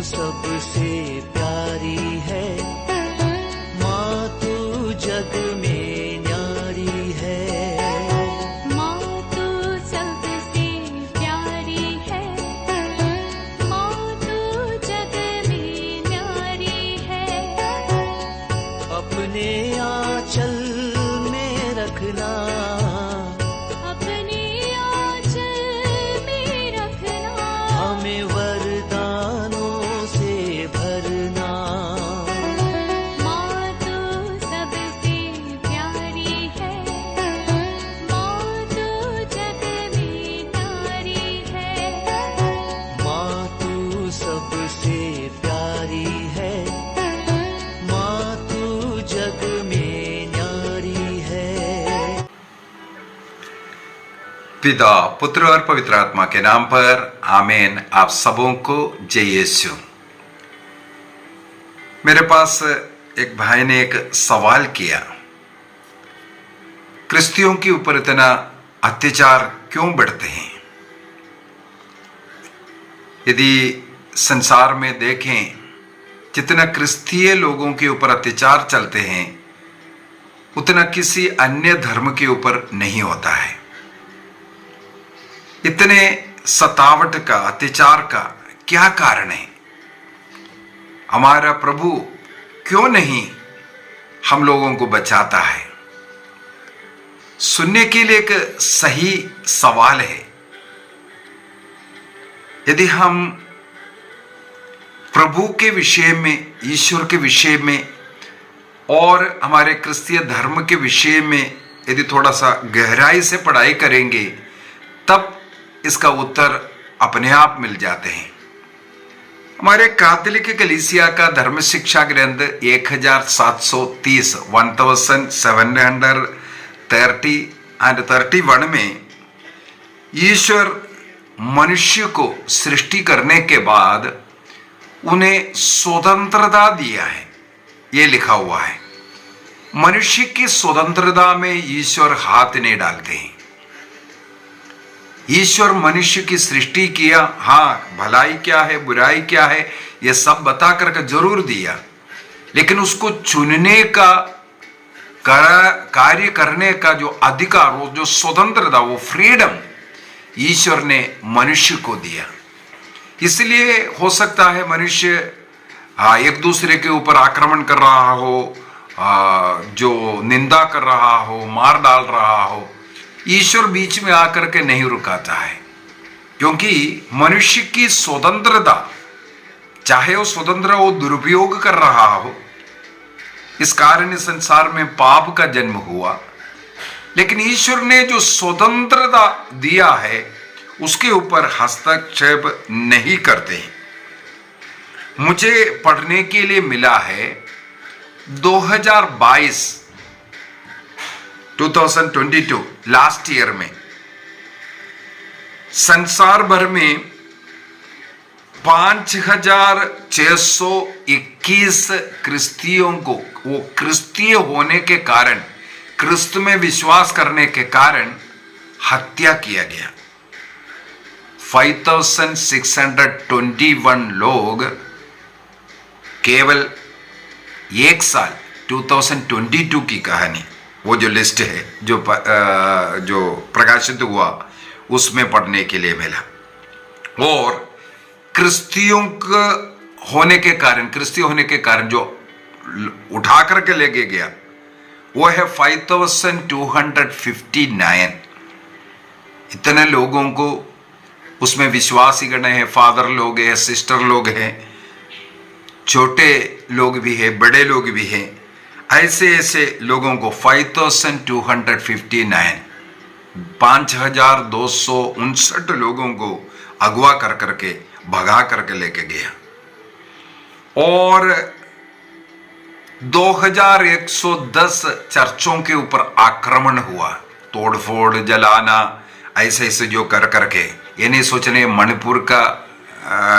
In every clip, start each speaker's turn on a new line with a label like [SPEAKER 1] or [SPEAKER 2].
[SPEAKER 1] सबसे प्यारी है, माँ तू जग में न्यारी है।
[SPEAKER 2] माँ तू सबसे प्यारी है, माँ तू जग में न्यारी है।
[SPEAKER 1] अपने आंचल में रखना,
[SPEAKER 2] अपने आंचल में रखना,
[SPEAKER 1] हमें वरदानों से भरना।
[SPEAKER 2] माँ तू सबसे प्यारी है, माँ तू जग में न्यारी है।
[SPEAKER 1] माँ तू सबसे प्यारी है, माँ तू जग में न्यारी है।
[SPEAKER 3] पिता, पुत्र और पवित्र आत्मा के नाम पर आमीन। आप सबों को जय यीशु। मेरे पास एक भाई ने एक सवाल किया, क्रिस्तियों के ऊपर इतना अत्याचार क्यों बढ़ते हैं? यदि संसार में देखें, जितना क्रिस्तीय लोगों के ऊपर अत्याचार चलते हैं उतना किसी अन्य धर्म के ऊपर नहीं होता है। इतने सतावट का, अत्याचार का क्या कारण है? हमारा प्रभु क्यों नहीं हम लोगों को बचाता है? सुनने के लिए एक सही सवाल है। यदि हम प्रभु के विषय में, ईश्वर के विषय में और हमारे क्रिस्तीय धर्म के विषय में यदि थोड़ा सा गहराई से पढ़ाई करेंगे तब इसका उत्तर अपने आप मिल जाते हैं। हमारे कैथोलिक कलीसिया का धर्म शिक्षा ग्रंथ 1730 1731 में ईश्वर मनुष्य को सृष्टि करने के बाद उन्हें स्वतंत्रता दिया है, ये लिखा हुआ है। मनुष्य की स्वतंत्रता में ईश्वर हाथ नहीं डालते हैं। ईश्वर मनुष्य की सृष्टि किया, हाँ, भलाई क्या है, बुराई क्या है, यह सब बता करके जरूर दिया, लेकिन उसको चुनने का, कार्य करने का जो अधिकार, वो जो स्वतंत्रता, वो फ्रीडम ईश्वर ने मनुष्य को दिया। इसलिए हो सकता है मनुष्य एक दूसरे के ऊपर आक्रमण कर रहा हो, जो निंदा कर रहा हो, मार डाल रहा हो, ईश्वर बीच में आकर के नहीं रुकाता है, क्योंकि मनुष्य की स्वतंत्रता, चाहे वो स्वतंत्र वो दुरुपयोग कर रहा हो, इस कारण इस संसार में पाप का जन्म हुआ। लेकिन ईश्वर ने जो स्वतंत्रता दिया है उसके ऊपर हस्तक्षेप नहीं करते। मुझे पढ़ने के लिए मिला है 2022 लास्ट ईयर में संसार भर में 5621 क्रिस्तियों को, वो क्रिस्तीय होने के कारण, क्रिस्त में विश्वास करने के कारण हत्या किया गया। 5621 लोग केवल एक साल 2022 की कहानी, वो जो लिस्ट है जो प्रकाशित हुआ उसमें पढ़ने के लिए मिला। और क्रिस्तियों होने के कारण, क्रिस्ती होने के कारण जो उठा करके लेके गया वो है 5259। इतने लोगों को उसमें विश्वासी गण है, फादर लोग हैं, सिस्टर लोग हैं, छोटे लोग भी हैं, बड़े लोग भी हैं। ऐसे लोगों को 5259, 5259 लोगों को अगवा कर करके, भगा करके लेके गया। और 2110 चर्चों के ऊपर आक्रमण हुआ, तोड़फोड़, जलाना, ऐसे जो कर करके। ये नहीं सोचने मणिपुर का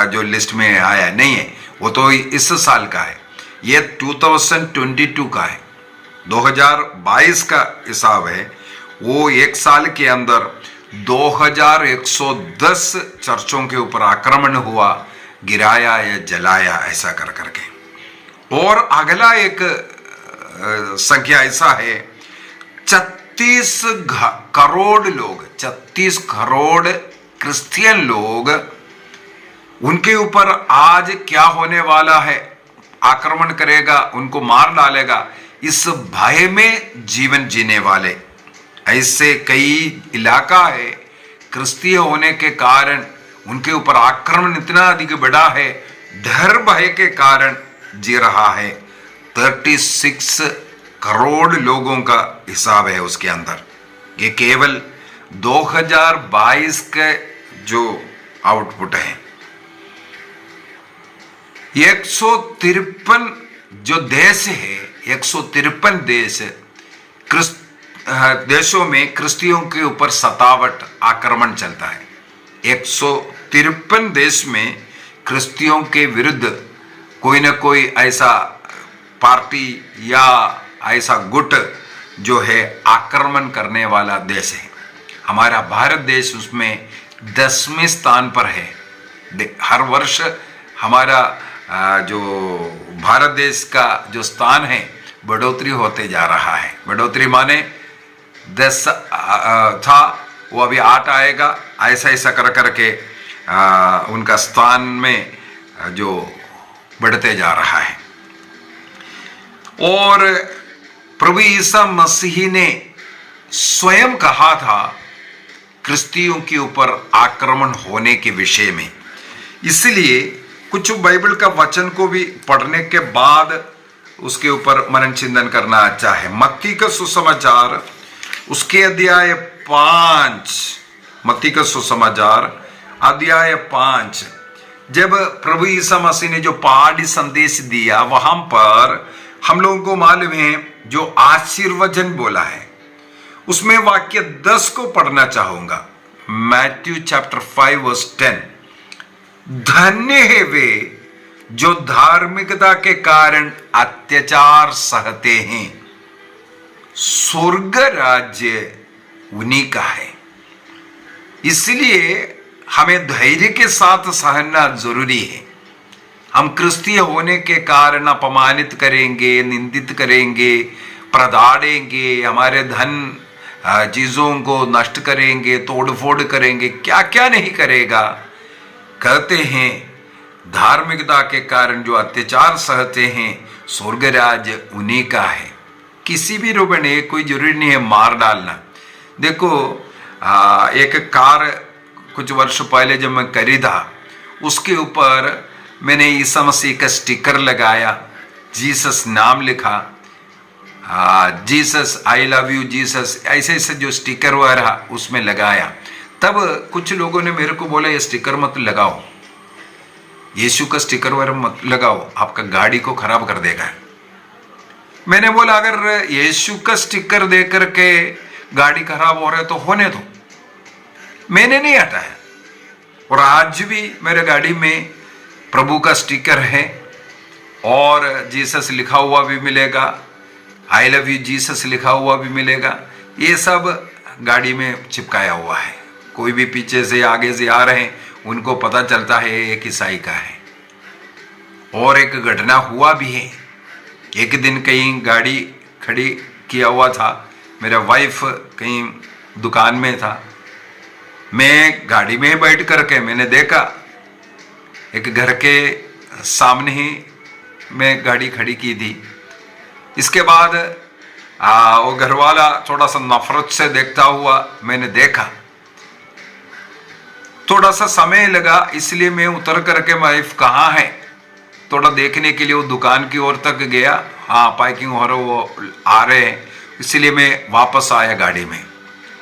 [SPEAKER 3] जो लिस्ट में आया नहीं है, वो तो इस साल का है, ये 2022 का है। 2022 का हिसाब है, वो एक साल के अंदर 2110 चर्चों के ऊपर आक्रमण हुआ, गिराया या जलाया, ऐसा कर करके। और अगला एक संख्या ऐसा है, 36 करोड़ लोग, 36 करोड़ क्रिश्चियन लोग, उनके ऊपर आज क्या होने वाला है, आक्रमण करेगा, उनको मार डालेगा, इस भय में जीवन जीने वाले। ऐसे कई इलाका है क्रिस्तीय होने के कारण उनके ऊपर आक्रमण इतना अधिक बड़ा है, डर भय के कारण जी रहा है। 36 करोड़ लोगों का हिसाब है उसके अंदर। ये केवल 2022 के जो आउटपुट है। 153 जो देश है, 153 देशों में क्रिस्तियों के ऊपर सतावट आक्रमण चलता है। 153 देश में क्रिस्तियों के विरुद्ध कोई ना कोई ऐसा पार्टी या ऐसा गुट जो है आक्रमण करने वाला देश है। हमारा भारत देश उसमें 10वें स्थान पर है। हर वर्ष हमारा जो भारत देश का जो स्थान है बढ़ोतरी होते जा रहा है। बढ़ोतरी माने 10 था, वो अभी 8 आएगा, ऐसा ऐसा कर करके उनका स्थान में जो बढ़ते जा रहा है। और प्रभु ईसा मसीह ने स्वयं कहा था क्रिस्तियों के ऊपर आक्रमण होने के विषय में। इसलिए कुछ बाइबल का वचन को भी पढ़ने के बाद उसके ऊपर मनन चिंतन करना अच्छा है। मत्ती का सुसमाचार उसके अध्याय 5, मत्ती का सुसमाचार अध्याय 5, जब प्रभु ईसा मसीह ने जो पहाड़ी संदेश दिया, वहां पर हम लोगों को मालूम है जो आशीर्वचन बोला है, उसमें वाक्य 10 को पढ़ना चाहूंगा। मैथ्यू चैप्टर 5 वर्स 10, धन्य है वे जो धार्मिकता के कारण अत्याचार सहते हैं, स्वर्ग राज्य उन्हीं का है। इसलिए हमें धैर्य के साथ सहना जरूरी है। हम क्रिस्तीय होने के कारण अपमानित करेंगे, निंदित करेंगे, प्रताड़ेंगे, हमारे धन चीजों को नष्ट करेंगे, तोड़फोड़ करेंगे, क्या क्या नहीं करेगा। कहते हैं धार्मिकता के कारण जो अत्याचार सहते हैं, स्वर्ग राज्य उन्हीं का है। किसी भी रूप में कोई जरूरी नहीं है मार डालना। देखो एक कार कुछ वर्ष पहले जब मैं खरीदा, उसके ऊपर मैंने ईसा मसीह का स्टिकर लगाया, जीसस नाम लिखा, Jesus I love you Jesus, ऐसे ऐसे जो स्टिकर हुआ रहा उसमें लगाया। तब कुछ लोगों ने मेरे को बोला ये स्टिकर मत लगाओ, यीशु का स्टिकर वगैरह मत लगाओ, आपका गाड़ी को खराब कर देगा। मैंने बोला अगर यीशु का स्टिकर दे करके गाड़ी खराब हो रहा है तो होने दो, मैंने नहीं हटाया। और आज भी मेरे गाड़ी में प्रभु का स्टिकर है और जीसस लिखा हुआ भी मिलेगा, आई लव यू जीसस लिखा हुआ भी मिलेगा। ये सब गाड़ी में चिपकाया हुआ है। कोई भी पीछे से आगे से आ रहे हैं उनको पता चलता है एक ईसाई का है। और एक घटना हुआ भी है, एक दिन कहीं गाड़ी खड़ी किया हुआ था, मेरा वाइफ कहीं दुकान में था, मैं गाड़ी में बैठ करके मैंने देखा एक घर के सामने ही मैं गाड़ी खड़ी की थी। इसके बाद वो घर वाला थोड़ा सा नफरत से देखता हुआ मैंने देखा। थोड़ा सा समय लगा, इसलिए मैं उतर करके वाइफ कहाँ है थोड़ा देखने के लिए वो दुकान की ओर तक गया। हाँ पार्किंग हो रहा, वो आ रहे हैं, इसलिए मैं वापस आया गाड़ी में।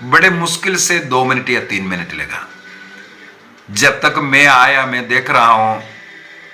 [SPEAKER 3] बड़े मुश्किल से 2 मिनट या 3 मिनट लगा। जब तक मैं आया मैं देख रहा हूं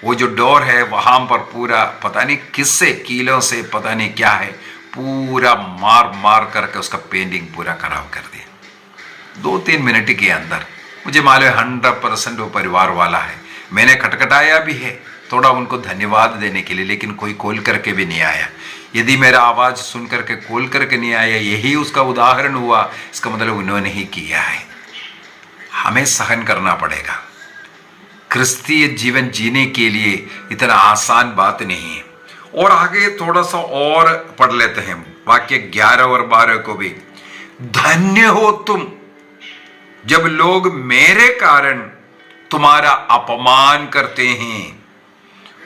[SPEAKER 3] वो जो डोर है वहां पर पूरा पता नहीं किससे कीलों से पता नहीं क्या है, पूरा मार मार करके उसका पेंटिंग पूरा खराब कर दिया 2-3 मिनट के अंदर। मुझे मालूम है 100% वो परिवार वाला है। मैंने खटखटाया भी है थोड़ा उनको धन्यवाद देने के लिए, लेकिन कोई कॉल करके भी नहीं आया। यदि मेरा आवाज सुन करके कॉल करके नहीं आया, यही उसका उदाहरण हुआ, इसका मतलब उन्होंने ही किया है। हमें सहन करना पड़ेगा। क्रिस्तीय जीवन जीने के लिए इतना आसान बात नहीं है। और आगे थोड़ा सा और पढ़ लेते हैं वाक्य 11 और 12 को भी। धन्य हो तुम जब लोग मेरे कारण तुम्हारा अपमान करते हैं,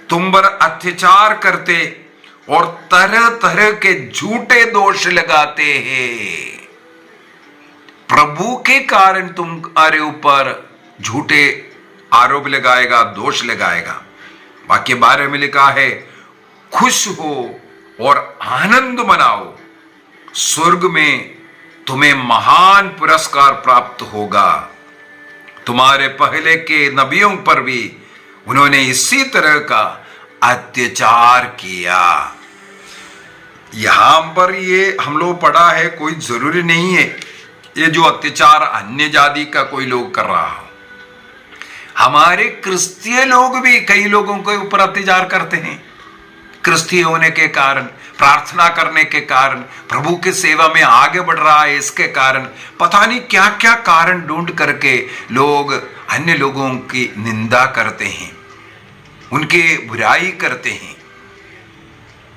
[SPEAKER 3] तुम पर अत्याचार करते और तरह तरह के झूठे दोष लगाते हैं। प्रभु के कारण तुम्हारे ऊपर झूठे आरोप लगाएगा, दोष लगाएगा। वाक्य 12 में लिखा है, खुश हो और आनंद मनाओ, स्वर्ग में तुम्हें महान पुरस्कार प्राप्त होगा। तुम्हारे पहले के नबियों पर भी उन्होंने इसी तरह का अत्याचार किया। यहां पर ये हम लोग पढ़ा है, कोई जरूरी नहीं है ये जो अत्याचार अन्य जाति का कोई लोग कर रहा हो। हमारे क्रिस्तीय लोग भी कई लोगों के ऊपर अत्याचार करते हैं। क्रिस्तीय होने के कारण, प्रार्थना करने के कारण, प्रभु की सेवा में आगे बढ़ रहा है, इसके कारण पता नहीं क्या क्या कारण ढूंढ करके लोग अन्य लोगों की निंदा करते हैं, उनकी बुराई करते हैं।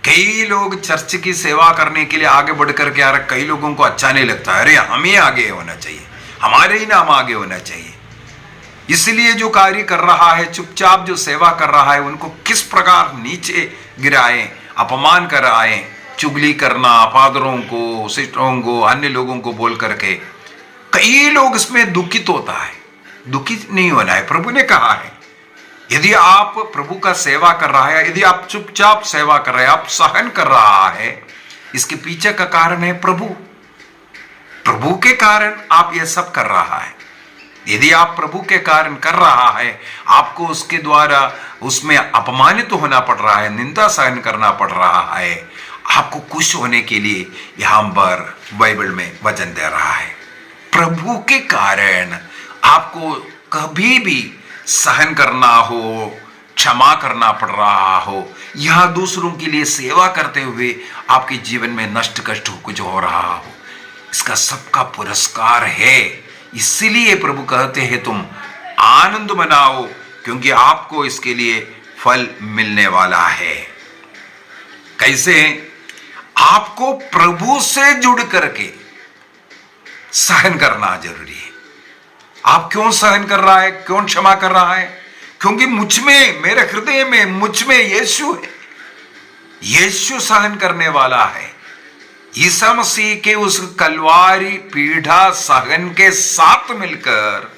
[SPEAKER 3] कई लोग चर्च की सेवा करने के लिए आगे बढ़ करके आ रहे, कई लोगों को अच्छा नहीं लगता, अरे हमें आगे होना चाहिए, हमारे ही नाम आगे होना चाहिए। इसलिए जो कार्य कर रहा है, चुपचाप जो सेवा कर रहा है, उनको किस प्रकार नीचे गिराए, अपमान कराए, चुगली करना, फादरों को, सिस्टरों को, अन्य लोगों को बोल करके कई लोग इसमें दुखित होता है। दुखित नहीं होना है। प्रभु ने कहा है यदि आप प्रभु का सेवा कर रहा है, यदि आप चुपचाप सेवा कर रहे हैं, आप सहन कर रहा है, इसके पीछे का कारण है प्रभु। प्रभु के कारण आप यह सब कर रहा है। यदि आप प्रभु के कारण कर रहा है, आपको उसके द्वारा उसमें अपमानित तो होना पड़ रहा है, निंदा सहन करना पड़ रहा है, आपको खुश होने के लिए यहां पर बाइबल में वचन दे रहा है। प्रभु के कारण आपको कभी भी सहन करना हो, क्षमा करना पड़ रहा हो, यह दूसरों के लिए सेवा करते हुए आपके जीवन में नष्ट कष्ट कुछ हो रहा हो, इसका सबका पुरस्कार है। इसीलिए प्रभु कहते हैं तुम आनंद मनाओ, क्योंकि आपको इसके लिए फल मिलने वाला है। कैसे? आपको प्रभु से जुड़ करके सहन करना जरूरी है। आप क्यों सहन कर रहा है, क्यों क्षमा कर रहा है? क्योंकि मुझ में, मेरे हृदय में, मुझ में यीशु है। यीशु सहन करने वाला है। ईसा मसीह के उस कलवारी पीड़ा सहन के साथ मिलकर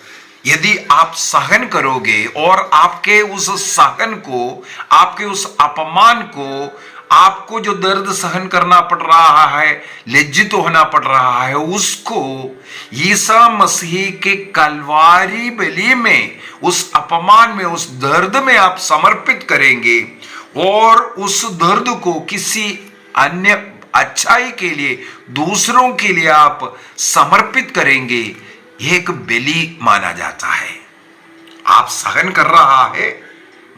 [SPEAKER 3] यदि आप सहन करोगे और आपके उस सहन को, आपके उस अपमान को, आपको जो दर्द सहन करना पड़ रहा है, लज्जित होना पड़ रहा है, उसको ईसा मसीह के कलवारी बलि में, उस अपमान में, उस दर्द में आप समर्पित करेंगे और उस दर्द को किसी अन्य अच्छाई के लिए, दूसरों के लिए आप समर्पित करेंगे, एक बलि माना जाता है। आप सहन कर रहा है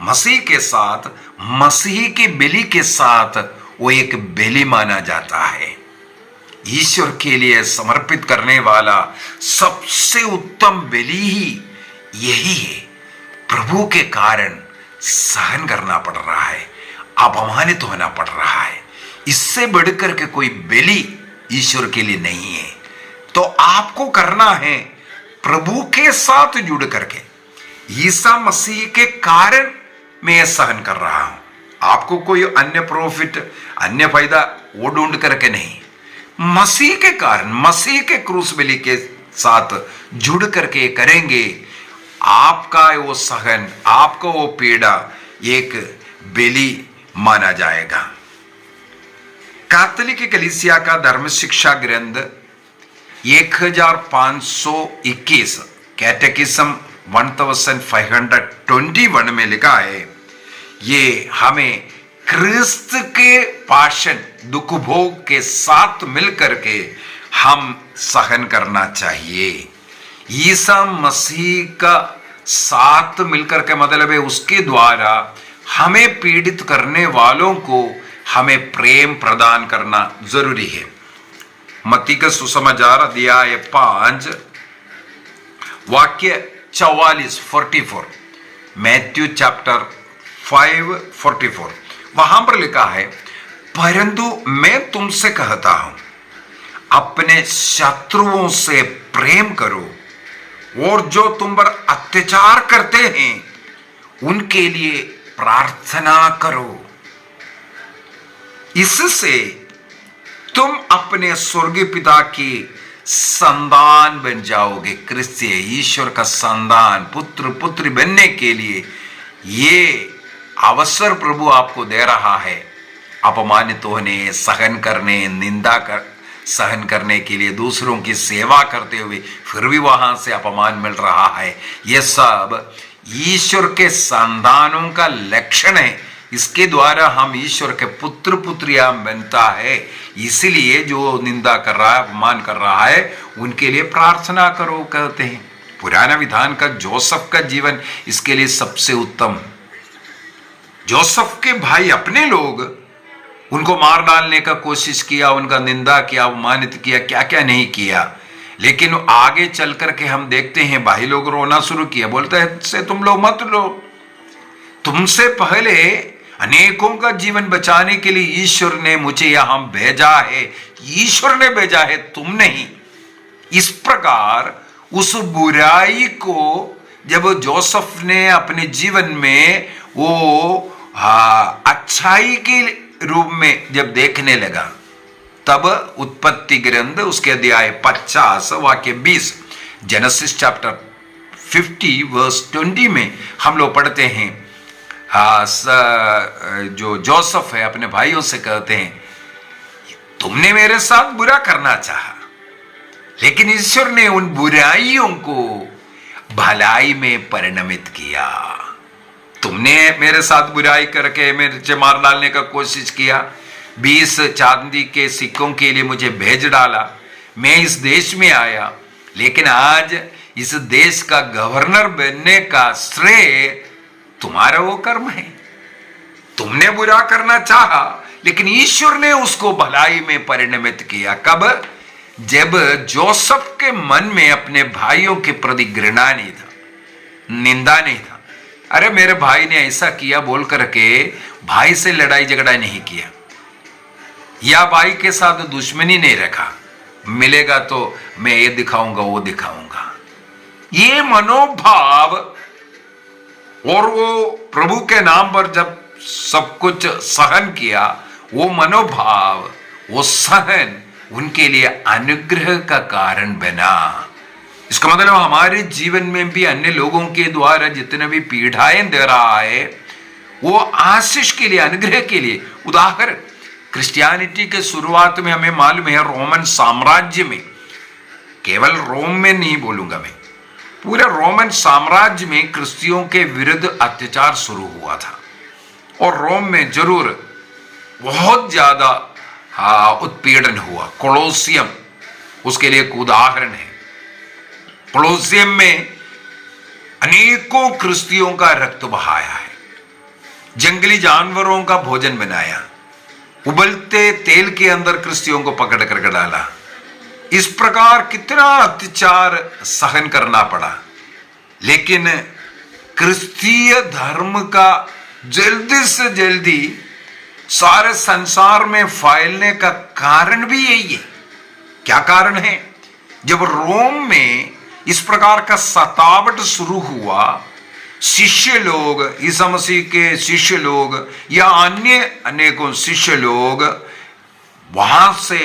[SPEAKER 3] मसीह के साथ, मसीह के बलि के साथ, वो एक बलि माना जाता है। ईश्वर के लिए समर्पित करने वाला सबसे उत्तम बलि ही यही है। प्रभु के कारण सहन करना पड़ रहा है, अपमानित होना पड़ रहा है, इससे बढ़कर के कोई बलि ईश्वर के लिए नहीं है। तो आपको करना है प्रभु के साथ जुड़ करके, ईसा मसीह के कारण मैं सहन कर रहा हूं। आपको कोई अन्य प्रॉफिट, अन्य फायदा वो ढूंढ करके नहीं, मसीह के कारण, मसीह के क्रूस बलि के साथ जुड़ करके करेंगे, आपका वो सहन, आपका वो पीड़ा एक बलि माना जाएगा। कैथोलिक कलीसिया का धर्म शिक्षा ग्रंथ 1521 कैटेकिज्म 1521 में लिखा है, ये हमें क्रिस्त के पाशन, दुख भोग के साथ मिलकर के हम सहन करना चाहिए। ईसा मसीह का साथ मिलकर के मतलब है उसके द्वारा हमें पीड़ित करने वालों को हमें प्रेम प्रदान करना जरूरी है। मत्ती का सुसमाचार अध्याय 5 वाक्य 44 मैथ्यू चैप्टर 5:44, वहां पर लिखा है, परंतु मैं तुमसे कहता हूं, अपने शत्रुओं से प्रेम करो और जो तुम पर अत्याचार करते हैं उनके लिए प्रार्थना करो। इससे तुम अपने स्वर्गीय पिता की संतान बन जाओगे। क्रिस्तीय ईश्वर का संतान, पुत्र पुत्री बनने के लिए ये अवसर प्रभु आपको दे रहा है। अपमानित होने, सहन करने, सहन करने के लिए, दूसरों की सेवा करते हुए फिर भी वहां से अपमान मिल रहा है। यह सब ईश्वर के संतानों का लक्षण है। इसके द्वारा हम ईश्वर के पुत्र पुत्रियां बनता है। इसीलिए जो निंदा कर रहा है, अपमान कर रहा है, उनके लिए प्रार्थना करो कहते हैं। पुराना विधान का जोसेफ का जीवन इसके लिए सबसे उत्तम। जोसेफ के भाई अपने लोग उनको मार डालने का कोशिश किया, उनका निंदा किया, अपमानित किया, क्या क्या नहीं किया, लेकिन आगे चल करके हम देखते हैं भाई लोग रोना शुरू किया। बोलते हैं से तुम लोग मत लो, तुमसे पहले अनेकों का जीवन बचाने के लिए ईश्वर ने मुझे यहां भेजा है, ईश्वर ने भेजा है, तुम नहीं। इस प्रकार उस बुराई को जब जोसेफ ने अपने जीवन में वो अच्छाई के रूप में जब देखने लगा, तब उत्पत्ति ग्रंथ उसके अध्याय 50 वाक्य 20, जेनेसिस चैप्टर 50 वर्स 20 में हम लोग पढ़ते हैं, जो जोसेफ है अपने भाइयों से कहते हैं, तुमने मेरे साथ बुरा करना चाहा, लेकिन ईश्वर ने उन बुराइयों को भलाई में परिणमित किया। तुमने मेरे साथ बुराई करके मुझे मार डालने का कोशिश किया, 20 चांदी के सिक्कों के लिए मुझे भेज डाला, मैं इस देश में आया, लेकिन आज इस देश का गवर्नर बनने का श्रेय तुम्हारा वो कर्म है। तुमने बुरा करना चाहा, लेकिन ईश्वर ने उसको भलाई में परिणमित किया। कब? जब जोसेफ के मन में अपने भाइयों के प्रति घृणा नहीं था, निंदा नहीं था। अरे मेरे भाई ने ऐसा किया बोल करके भाई से लड़ाई झगड़ा नहीं किया, या भाई के साथ दुश्मनी नहीं रखा, मिलेगा तो मैं ये दिखाऊंगा वो दिखाऊंगा। ये मनोभाव और वो प्रभु के नाम पर जब सब कुछ सहन किया, वो मनोभाव, वो सहन उनके लिए अनुग्रह का कारण बना। इसका मतलब हमारे जीवन में भी अन्य लोगों के द्वारा जितने भी पीड़ाएं दे रहा है, वो आशीष के लिए, अनुग्रह के लिए। उदाहरण, क्रिश्चियनिटी के शुरुआत में हमें मालूम है, रोमन साम्राज्य में, केवल रोम में नहीं बोलूंगा मैं, पूरे रोमन साम्राज्य में क्रिश्चियों के विरुद्ध अत्याचार शुरू हुआ था। और रोम में जरूर बहुत ज्यादा उत्पीड़न हुआ। कोलोसियम उसके लिए एक उदाहरण है। कोलोसियम में अनेकों क्रिश्चियों का रक्त बहाया है, जंगली जानवरों का भोजन बनाया, उबलते तेल के अंदर क्रिश्चियों को पकड़ कर डाला। इस प्रकार कितना अत्याचार सहन करना पड़ा। लेकिन क्रिस्तीय धर्म का जल्दी से जल्दी सारे संसार में फैलने का कारण भी यही है। क्या कारण है? जब रोम में इस प्रकार का सतावट शुरू हुआ, शिष्य लोग, ईसा मसीह के शिष्य लोग या अन्य अनेकों शिष्य लोग वहां से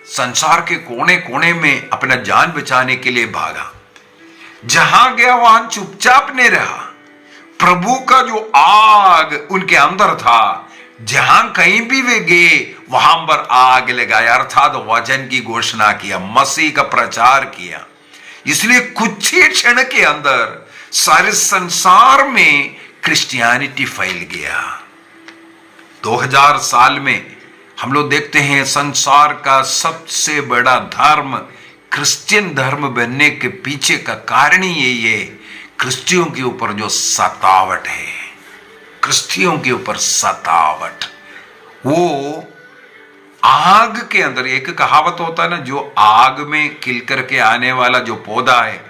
[SPEAKER 3] संसार के कोने कोने में अपना जान बचाने के लिए भागा। जहां गया वहां चुपचाप नहीं रहा। प्रभु का जो आग उनके अंदर था, जहां कहीं भी वे गए वहां पर आग लगाया, अर्थात वचन की घोषणा किया, मसीह का प्रचार किया। इसलिए कुछ ही क्षण के अंदर सारे संसार में क्रिश्चियनिटी फैल गया। 2000 साल में हम लोग देखते हैं संसार का सबसे बड़ा धर्म क्रिश्चियन धर्म बनने के पीछे का कारण ही यही है, क्रिश्चियों के ऊपर जो सतावट है, क्रिश्चियों के ऊपर सतावट। वो आग के अंदर, एक कहावत होता है ना, जो आग में खिल करके आने वाला जो पौधा है,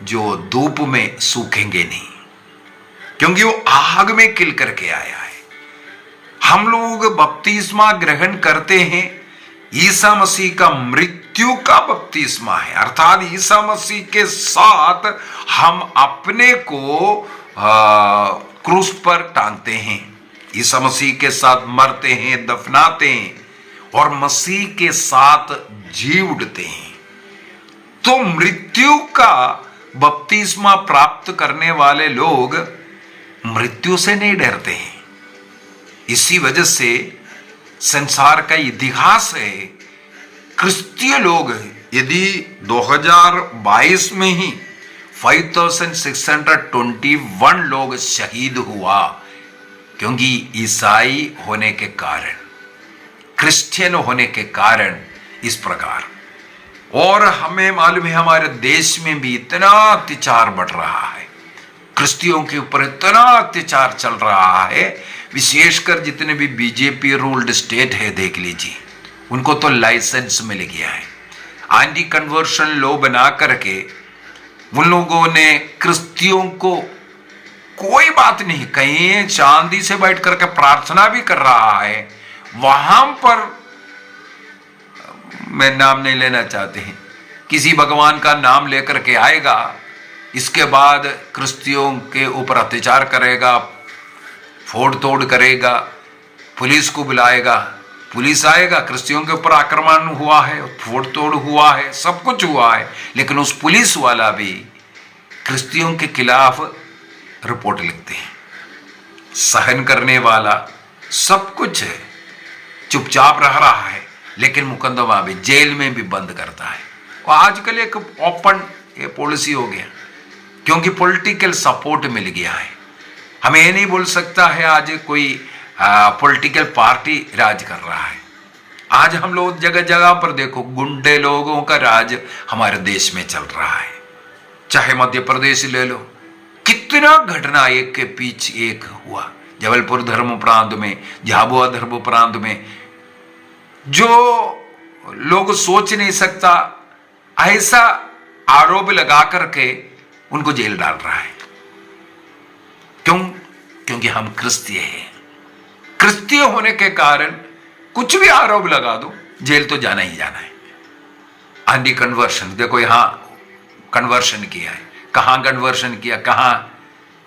[SPEAKER 3] जो धूप में सूखेंगे नहीं, क्योंकि वो आग में किल करके आया है। हम लोग बपतिस्मा ग्रहण करते हैं, ईसा मसीह का मृत्यु का बपतिस्मा है, अर्थात ईसा मसीह के साथ हम अपने को क्रूस पर टांगते हैं, ईसा मसीह के साथ मरते हैं, दफनाते हैं और मसीह के साथ जी उठते हैं। तो मृत्यु का बपतिस्मा प्राप्त करने वाले लोग मृत्यु से नहीं डरते हैं। इसी वजह से संसार का इतिहास है, क्रिस्तीय लोग यदि 2022 में ही 5621 लोग शहीद हुआ, क्योंकि ईसाई होने के कारण, क्रिश्चियन होने के कारण इस प्रकार। और हमें मालूम है हमारे देश में भी इतना अत्याचार बढ़ रहा है, क्रिश्चियों के ऊपर इतना अत्याचार चल रहा है, विशेषकर जितने भी बीजेपी रूल्ड स्टेट है देख लीजिए, उनको तो लाइसेंस मिल गया है। एंटी कन्वर्शन लॉ बना करके उन लोगों ने क्रिश्चियों को कोई बात नहीं, कहीं चांदी से बैठ करके प्रार्थना भी कर रहा है, वहां पर मैं नाम नहीं लेना चाहते हैं, किसी भगवान का नाम लेकर के आएगा, इसके बाद क्रिश्चियों के ऊपर अत्याचार करेगा, फोड़ तोड़ करेगा, पुलिस को बुलाएगा, पुलिस आएगा, क्रिश्चियों के ऊपर आक्रमण हुआ है, फोड़ तोड़ हुआ है, सब कुछ हुआ है, लेकिन उस पुलिस वाला भी क्रिश्चियों के खिलाफ रिपोर्ट लिखते हैं। सहन करने वाला सब कुछ है, चुपचाप रह रहा है, लेकिन मुकदमा भी जेल में भी बंद करता है। और आजकल एक ओपन ये पॉलिसी हो गया, क्योंकि पॉलिटिकल सपोर्ट मिल गया है। हमें ये नहीं बोल सकता है आज कोई पॉलिटिकल पार्टी राज कर रहा है। आज हम लोग जगह जगह पर देखो, गुंडे लोगों का राज हमारे देश में चल रहा है। चाहे मध्य प्रदेश ले लो, कितना घटना एक के पीछे एक हुआ, जबलपुर धर्म प्रांत में, झाबुआ धर्म प्रांत में, जो लोग सोच नहीं सकता, ऐसा आरोप लगा करके उनको जेल डाल रहा है। क्यों? क्योंकि हम क्रिस्तीय हैं। क्रिस्तीय होने के कारण कुछ भी आरोप लगा दो, जेल तो जाना ही जाना है। एंटी कन्वर्शन देखो, यहां कन्वर्शन किया है, कहां कन्वर्शन किया, कहां?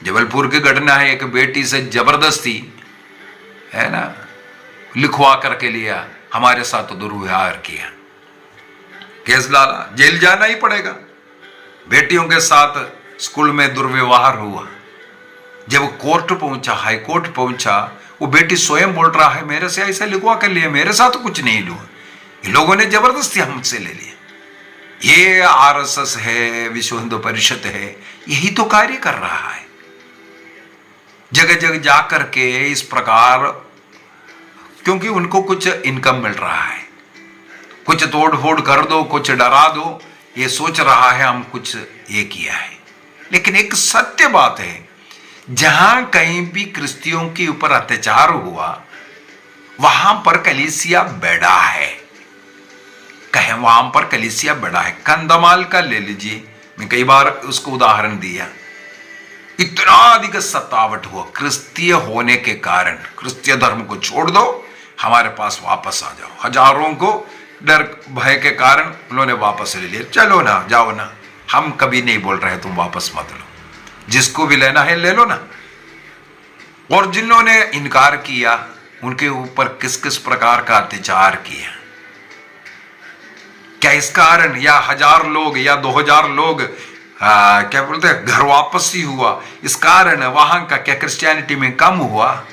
[SPEAKER 3] जबलपुर की घटना है, एक बेटी से जबरदस्ती है ना लिखवा करके लिया, हमारे साथ तो दुर्व्यवहार किया, केस डाला, जेल जाना ही पड़ेगा। बेटियों के साथ स्कूल में दुर्व्यवहार हुआ, जब कोर्ट पहुंचा, हाई कोर्ट पहुंचा, वो बेटी स्वयं बोल रहा है मेरे से ऐसा लिखवा कर लिया, मेरे साथ कुछ नहीं हुआ, ये लोगों ने जबरदस्ती हमसे ले लिया। ये आरएसएस है, विश्व हिंदू परिषद है, यही तो कार्य कर रहा है। जगह जगह जाकर के इस प्रकार, क्योंकि उनको कुछ इनकम मिल रहा है, कुछ तोड़ फोड़ कर दो, कुछ डरा दो, ये सोच रहा है हम कुछ ये किया है। लेकिन एक सत्य बात है, जहां कहीं भी क्रिश्चियों के ऊपर अत्याचार हुआ, वहां पर कलीसिया बैठा है, कहें वहां पर कलीसिया बैठा है। कंधमाल का ले लीजिए, मैं कई बार उसको उदाहरण दिया, इतना अधिक सतावट हुआ क्रिस्तीय होने के कारण, क्रिस्तीय धर्म को छोड़ दो, हमारे पास वापस आ जाओ। हजारों को डर भय के कारण उन्होंने वापस ले लिया, चलो ना, जाओ ना, हम कभी नहीं बोल रहे तुम वापस मत लो, जिसको भी लेना है ले लो ना। और जिन्होंने इनकार किया, उनके ऊपर किस किस प्रकार का अत्याचार किया। क्या इस कारण या 1000 लोग या 2000 लोग क्या बोलते हैं घर वापस ही हुआ, इस कारण वहां का क्या क्रिश्चियनिटी में कम हुआ?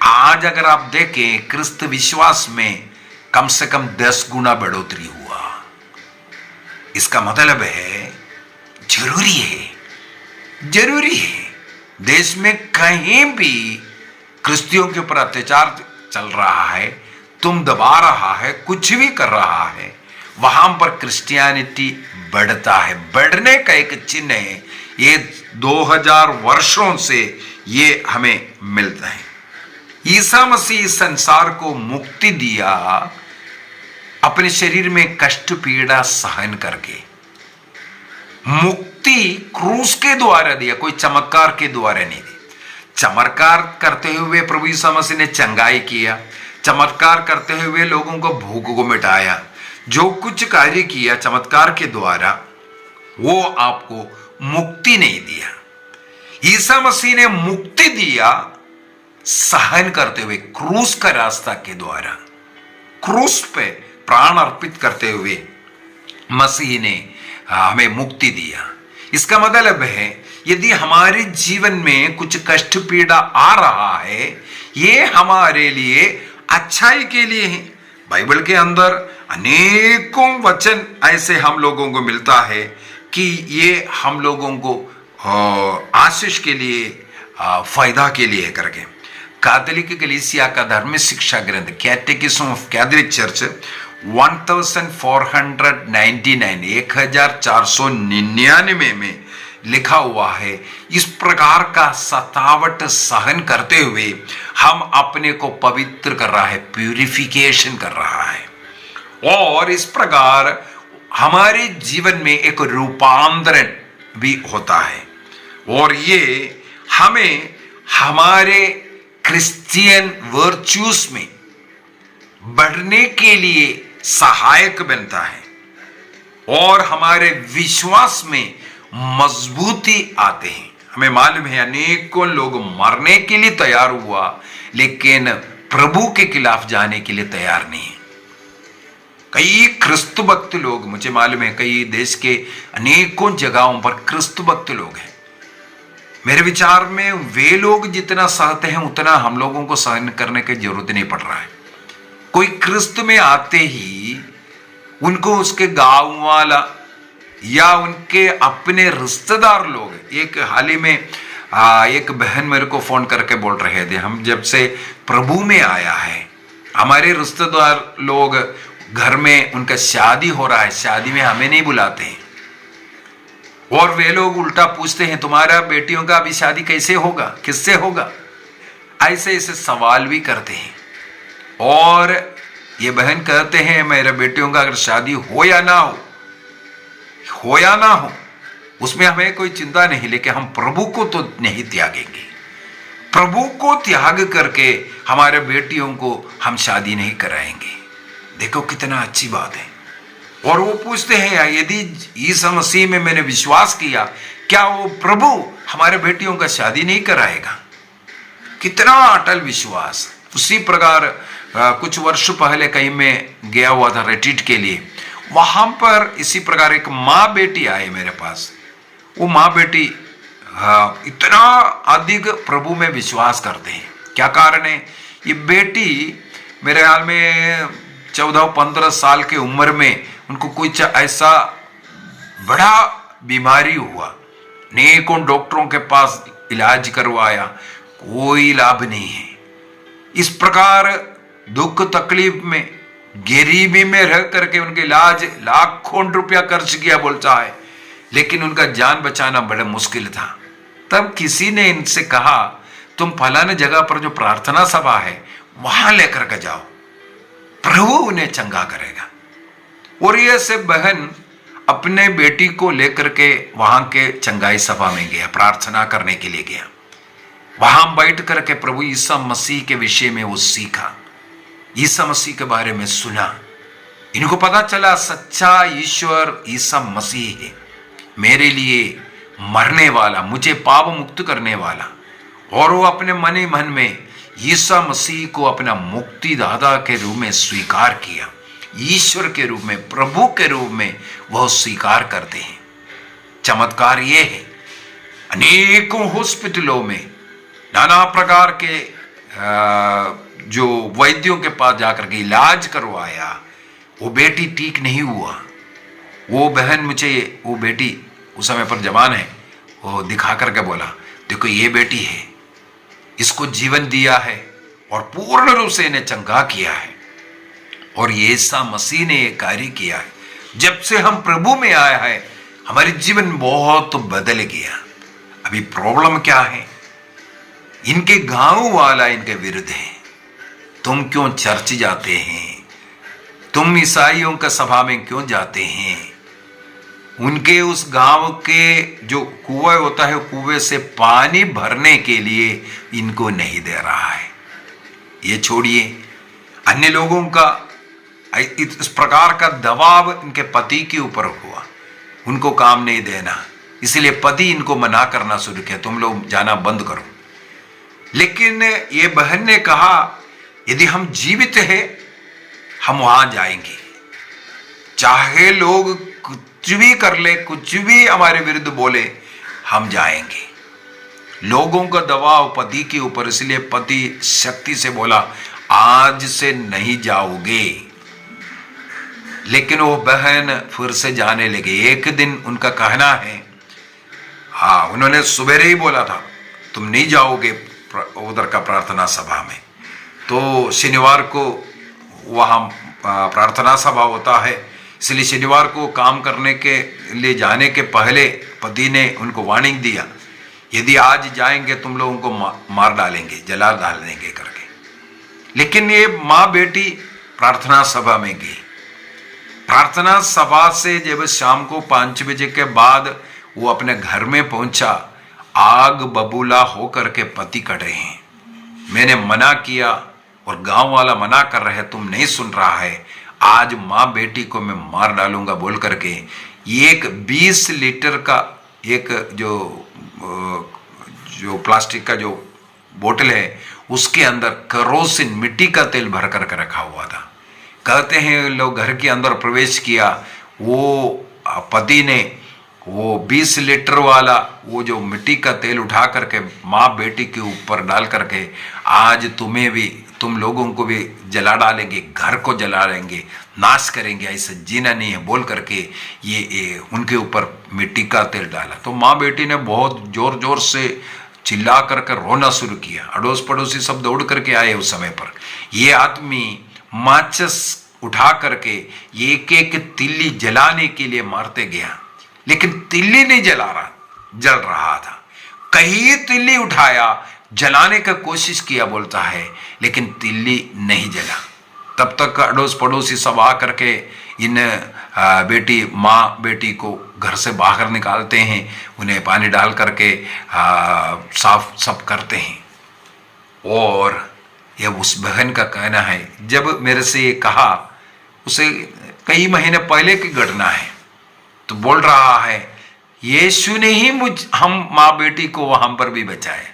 [SPEAKER 3] आज अगर आप देखें, क्रिस्त विश्वास में कम से कम 10 गुना बढ़ोतरी हुआ। इसका मतलब है जरूरी है देश में कहीं भी क्रिश्चियों के ऊपर अत्याचार चल रहा है, तुम दबा रहा है, कुछ भी कर रहा है, वहां पर क्रिश्चियनिटी बढ़ता है। बढ़ने का एक चिन्ह है, ये 2000 वर्षों से ये हमें मिलता है। ईसा मसीह इस संसार को मुक्ति दिया अपने शरीर में कष्ट पीड़ा सहन करके। मुक्ति क्रूस के द्वारा दिया, कोई चमत्कार के द्वारा नहीं दी। चमत्कार करते हुए प्रभु यीशु मसीह ने चंगाई किया, चमत्कार करते हुए लोगों को भूख को मिटाया। जो कुछ कार्य किया चमत्कार के द्वारा, वो आपको मुक्ति नहीं दिया। ईसा मसीह ने मुक्ति दिया सहन करते हुए, क्रूस का रास्ता के द्वारा, क्रूस पे प्राण अर्पित करते हुए मसीह ने हमें मुक्ति दिया। इसका मतलब है यदि हमारे जीवन में कुछ कष्ट पीड़ा आ रहा है, ये हमारे लिए अच्छाई के लिए है। बाइबल के अंदर अनेकों वचन ऐसे हम लोगों को मिलता है कि ये हम लोगों को आशीष के लिए, फायदा के लिए करके। कैथोलिक कलीसिया का धर्म शिक्षा ग्रंथ कैटेकिज्म ऑफ कैथोलिक चर्च 1499 में लिखा हुआ है, इस प्रकार का सतावट सहन करते हुए हम अपने को पवित्र कर रहा है, प्यूरिफिकेशन कर रहा है, और इस प्रकार हमारे जीवन में एक रूपांतरण भी होता है, और ये हमें हमारे क्रिश्चियन वर्च्यूज में बढ़ने के लिए सहायक बनता है, और हमारे विश्वास में मजबूती आते हैं। हमें मालूम है अनेकों लोग मरने के लिए तैयार हुआ, लेकिन प्रभु के खिलाफ जाने के लिए तैयार नहीं है। कई क्रिस्तु भक्त लोग, मुझे मालूम है कई देश के अनेकों जगहों पर क्रिस्तु भक्त लोग हैं। मेरे विचार में वे लोग जितना सहते हैं उतना हम लोगों को सहन करने की जरूरत नहीं पड़ रहा है। कोई क्रिस्तु में आते ही उनको उसके गांव वाला या उनके अपने रिश्तेदार लोग, एक हाल ही में एक बहन मेरे को फोन करके बोल रहे थे, हम जब से प्रभु में आया है हमारे रिश्तेदार लोग घर में उनका शादी हो रहा है, शादी में हमें नहीं बुलाते हैं, और वे लोग उल्टा पूछते हैं तुम्हारा बेटियों का अभी शादी कैसे होगा, किससे होगा, ऐसे ऐसे सवाल भी करते हैं। और ये बहन कहते हैं मेरे बेटियों का अगर शादी हो या ना हो उसमें हमें कोई चिंता नहीं, लेकिन हम प्रभु को तो नहीं त्यागेंगे। प्रभु को त्याग करके हमारे बेटियों को हम शादी नहीं कराएंगे। देखो कितना अच्छी बात है। और वो पूछते हैं यदि यीशु मसीह में मैंने विश्वास किया, क्या वो प्रभु हमारे बेटियों का शादी नहीं कराएगा? कितना अटल विश्वास। उसी प्रकार कुछ वर्ष पहले कहीं मैं गया हुआ था रिट्रीट के लिए, वहां पर इसी प्रकार एक माँ बेटी आए मेरे पास। वो माँ बेटी इतना अधिक प्रभु में विश्वास करते हैं। क्या कारण है? ये बेटी मेरे ख्याल में 14-15 साल की उम्र में उनको कुछ ऐसा बड़ा बीमारी हुआ, अनेकों डॉक्टरों के पास इलाज करवाया, कोई लाभ नहीं है। इस प्रकार दुख तकलीफ में गरीबी में रह करके उनके इलाज लाखों रुपया खर्च किया बोलता है, लेकिन उनका जान बचाना बड़ा मुश्किल था। तब किसी ने इनसे कहा तुम फलाने जगह पर जो प्रार्थना सभा है वहां लेकर के जाओ, प्रभु उन्हें चंगा करेगा। और ये से बहन अपने बेटी को लेकर के वहां के चंगाई सभा में गया, प्रार्थना करने के लिए गया। वहां बैठ करके प्रभु ईसा मसीह के विषय में वो सीखा, ईसा मसीह के बारे में सुना। इनको पता चला सच्चा ईश्वर ईसा मसीह है, मेरे लिए मरने वाला, मुझे पाप मुक्त करने वाला। और वो अपने मन ही मन में ईसा मसीह को अपना मुक्तिदाता के रूप में स्वीकार किया, ईश्वर के रूप में, प्रभु के रूप में वह स्वीकार करते हैं। चमत्कार ये है, अनेकों हॉस्पिटलों में नाना प्रकार के जो वैद्यों के पास जाकर के इलाज करवाया, वो बेटी ठीक नहीं हुआ। वो बहन मुझे, वो बेटी उस समय पर जवान है, वो दिखा करके बोला देखो ये बेटी है, इसको जीवन दिया है और पूर्ण रूप से इन्हें चंगा किया है, और यीशु मसीह ने ये कार्य किया है। जब से हम प्रभु में आया है हमारे जीवन बहुत बदल गया। अभी प्रॉब्लम क्या है? इनके गांव वाला इनके विरुद्ध है। तुम क्यों चर्च जाते हैं? तुम ईसाइयों का सभा में क्यों जाते हैं? उनके उस गांव के जो कुआं होता है, कुएं से पानी भरने के लिए इनको नहीं दे रहा है। ये छोड़िए, अन्य लोगों का इस प्रकार का दबाव इनके पति के ऊपर हुआ, उनको काम नहीं देना, इसलिए पति इनको मना करना शुरू किया, तुम लोग जाना बंद करो। लेकिन ये बहन ने कहा यदि हम जीवित हैं हम वहां जाएंगे, चाहे लोग कुछ भी कर ले, कुछ भी हमारे विरुद्ध बोले, हम जाएंगे। लोगों का दबाव पति के ऊपर, इसलिए पति शक्ति से बोला आज से नहीं जाओगे। लेकिन वो बहन फिर से जाने लगे। एक दिन उनका कहना है, हाँ उन्होंने सवेरे ही बोला था तुम नहीं जाओगे उधर का प्रार्थना सभा में। तो शनिवार को वहाँ प्रार्थना सभा होता है, इसलिए शनिवार को काम करने के लिए जाने के पहले पति ने उनको वार्निंग दिया, यदि आज जाएंगे तुम लोगों को मार डालेंगे, जला डालेंगे करके। लेकिन ये माँ बेटी प्रार्थना सभा में गई। प्रार्थना सभा से जब शाम को 5 बजे के बाद वो अपने घर में पहुंचा, आग बबूला होकर के पति कट रहे हैं। मैंने मना किया और गांव वाला मना कर रहे, तुम नहीं सुन रहा है, आज माँ बेटी को मैं मार डालूंगा बोल करके एक 20 लीटर का एक जो प्लास्टिक का जो बोतल है उसके अंदर केरोसिन मिट्टी का तेल भर करके रखा हुआ था। कहते हैं लोग घर के अंदर प्रवेश किया, वो पति ने वो 20 लीटर वाला वो जो मिट्टी का तेल उठा करके माँ बेटी के ऊपर डाल करके, आज तुम्हें भी, तुम लोगों को भी जला डालेंगे, घर को जला लेंगे, नाश करेंगे, ऐसा जीना नहीं है बोल करके ये उनके ऊपर मिट्टी का तेल डाला। तो माँ बेटी ने बहुत जोर जोर से चिल्ला करके रोना शुरू किया। अड़ोस पड़ोसी सब दौड़ करके आए उस समय पर। ये आदमी माचिस उठा करके एक एक तिल्ली जलाने के लिए मारते गया, लेकिन तिल्ली नहीं जल रहा था। कहीं तिल्ली उठाया, जलाने का कोशिश किया बोलता है, लेकिन तिल्ली नहीं जला। तब तक अड़ोस पड़ोसी सब आ करके इन माँ बेटी को घर से बाहर निकालते हैं, उन्हें पानी डाल करके साफ सब करते हैं। और यह उस बहन का कहना है, जब मेरे से ये कहा, उसे कई महीने पहले की घटना है, तो बोल रहा है यीशु ने ही हम माँ बेटी को वहां पर भी बचाया।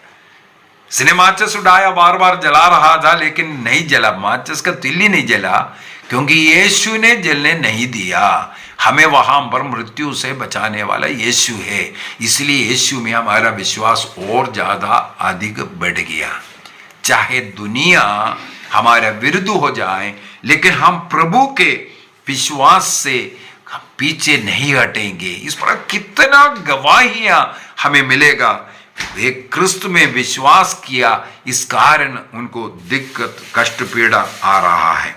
[SPEAKER 3] उसने माचिस उठाया, बार बार जला रहा था, लेकिन नहीं जला, माचिस का तिल्ली नहीं जला, क्योंकि यीशु ने जलने नहीं दिया। हमें वहां पर मृत्यु से बचाने वाला यीशु है, इसलिए यीशु में हमारा विश्वास और ज्यादा अधिक बढ़ गया। चाहे दुनिया हमारे विरुद्ध हो जाए, लेकिन हम प्रभु के विश्वास से पीछे नहीं हटेंगे। इस पर कितना गवाहियां हमें मिलेगा। वे क्रिस्त में विश्वास किया, इस कारण उनको दिक्कत, कष्ट, पीड़ा आ रहा है।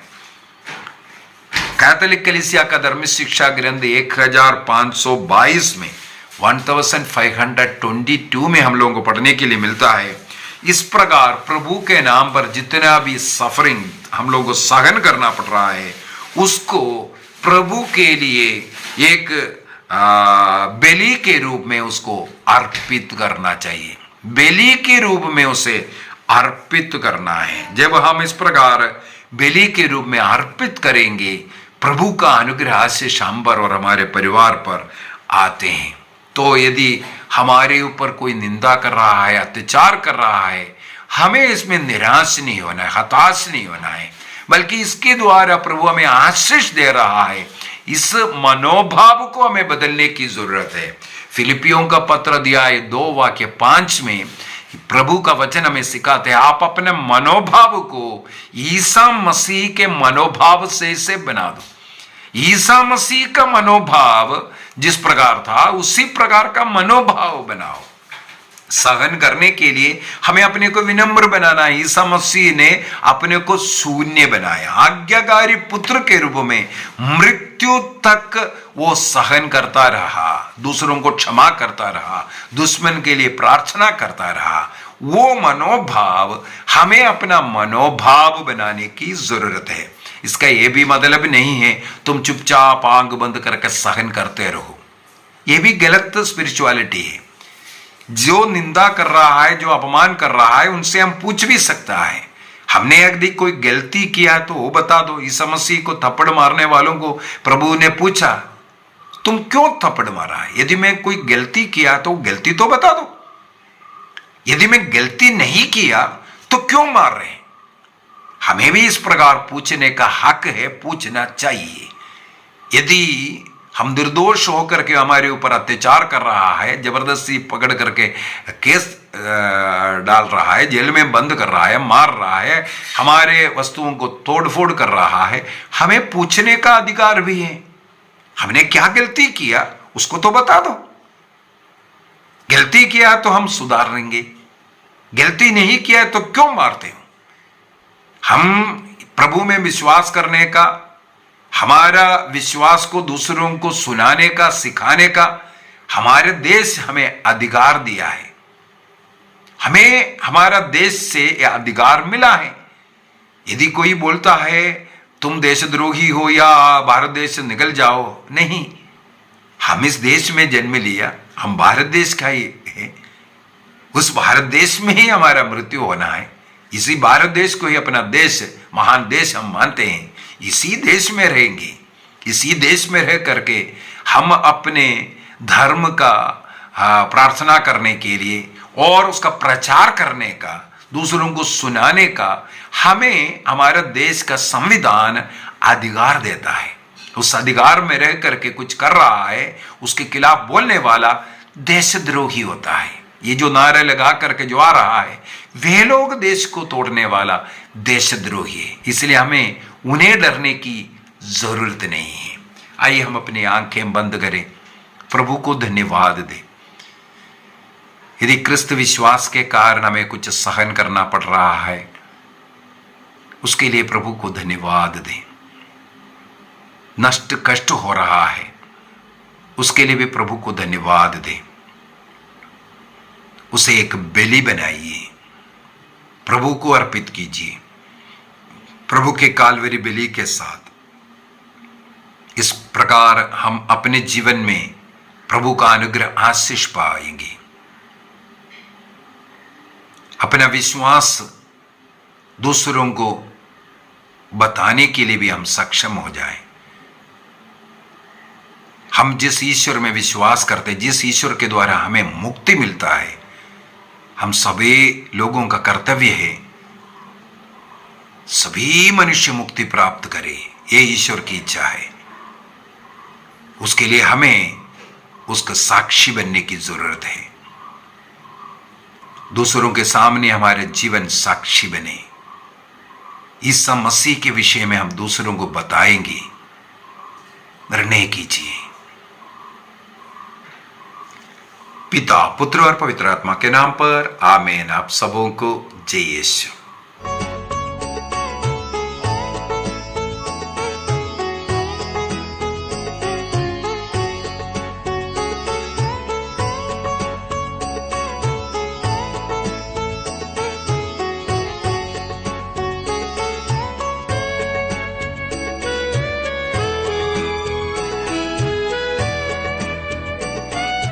[SPEAKER 3] कैथोलिक कलीसिया का धर्म शिक्षा ग्रंथ 1522 में 1522 में हम लोगों को पढ़ने के लिए मिलता है। इस प्रकार प्रभु के नाम पर जितना भी सफरिंग हम लोगों को सहन करना पड़ रहा है, उसको प्रभु के लिए एक बलि के रूप में उसको अर्पित करना चाहिए। बलि के रूप में उसे अर्पित करना है। जब हम इस प्रकार बलि के रूप में अर्पित करेंगे, प्रभु का अनुग्रह आशीष हम पर और हमारे परिवार पर आते हैं। तो यदि हमारे ऊपर कोई निंदा कर रहा है, अत्याचार कर रहा है, हमें इसमें निराश नहीं होना है, हताश नहीं होना है, बल्कि इसके द्वारा प्रभु हमें आशीष दे रहा है। इस मनोभाव को हमें बदलने की जरूरत है। फिलिपियों का पत्र अध्याय 2:5 में प्रभु का वचन हमें सिखाते हैं, आप अपने मनोभाव को ईसा मसीह के मनोभाव से बना दो। ईसा मसीह का मनोभाव जिस प्रकार था, उसी प्रकार का मनोभाव बनाओ। सहन करने के लिए हमें अपने को विनम्र बनाना है। ईसा मसीह ने अपने को शून्य बनाया, आज्ञाकारी पुत्र के रूप में मृत्यु तक वो सहन करता रहा, दूसरों को क्षमा करता रहा, दुश्मन के लिए प्रार्थना करता रहा। वो मनोभाव हमें अपना मनोभाव बनाने की जरूरत है। इसका यह भी मतलब नहीं है तुम चुपचाप आंख बंद करके सहन करते रहो। ये भी गलत स्पिरिचुअलिटी है। जो निंदा कर रहा है, जो अपमान कर रहा है, उनसे हम पूछ भी सकता है, हमने यदि कोई गलती किया तो वो बता दो। ईसा मसीह को थप्पड़ मारने वालों को प्रभु ने पूछा, तुम क्यों थप्पड़ मारा है? यदि मैं कोई गलती किया तो गलती तो बता दो। यदि मैं गलती नहीं किया तो क्यों मार रहे हैं? हमें भी इस प्रकार पूछने का हक है, पूछना चाहिए। यदि हम निर्दोष होकर के हमारे ऊपर अत्याचार कर रहा है, जबरदस्ती पकड़ करके केस डाल रहा है, जेल में बंद कर रहा है, मार रहा है, हमारे वस्तुओं को तोड़फोड़ कर रहा है, हमें पूछने का अधिकार भी है। हमने क्या गलती किया उसको तो बता दो। गलती किया तो हम सुधार लेंगे, गलती नहीं किया तो क्यों मारते हो? हम प्रभु में विश्वास करने का, हमारा विश्वास को दूसरों को सुनाने का, सिखाने का हमारे देश हमें अधिकार दिया है। हमें हमारा देश से यह अधिकार मिला है। यदि कोई बोलता है तुम देशद्रोही हो या भारत देश से निकल जाओ, नहीं, हम इस देश में जन्म लिया, हम भारत देश का ही है, उस भारत देश में ही हमारा मृत्यु होना है। इसी भारत देश को ही अपना देश, महान देश हम मानते हैं। इसी देश में रहेंगे, इसी देश में रह करके हम अपने धर्म का प्रार्थना करने के लिए और उसका प्रचार करने का, दूसरों को सुनाने का हमें हमारा देश का संविधान अधिकार देता है। उस अधिकार में रह करके कुछ कर रहा है, उसके खिलाफ बोलने वाला देशद्रोही होता है। ये जो नारे लगा करके जो आ रहा है, वे लोग देश को तोड़ने वाला देशद्रोही है। इसलिए हमें उन्हें डरने की जरूरत नहीं है। आइए हम अपनी आंखें बंद करें, प्रभु को धन्यवाद दें। यदि क्रिस्त विश्वास के कारण हमें कुछ सहन करना पड़ रहा है, उसके लिए प्रभु को धन्यवाद दें। नष्ट कष्ट हो रहा है, उसके लिए भी प्रभु को धन्यवाद दें। उसे एक बलि बनाइए, प्रभु को अर्पित कीजिए। प्रभु के कालवरी बलि के साथ इस प्रकार हम अपने जीवन में प्रभु का अनुग्रह आशीष पाएंगे। अपना विश्वास दूसरों को बताने के लिए भी हम सक्षम हो जाएं। हम जिस ईश्वर में विश्वास करते, जिस ईश्वर के द्वारा हमें मुक्ति मिलता है, हम सभी लोगों का कर्तव्य है सभी मनुष्य मुक्ति प्राप्त करें। ये ईश्वर की इच्छा है। उसके लिए हमें उसका साक्षी बनने की जरूरत है। दूसरों के सामने हमारे जीवन साक्षी बने। ईसा मसीह के विषय में हम दूसरों को बताएंगे। निर्णय कीजिए। पिता, पुत्र और पवित्र आत्मा के नाम पर आमीन। आप सबों को जय यीशु।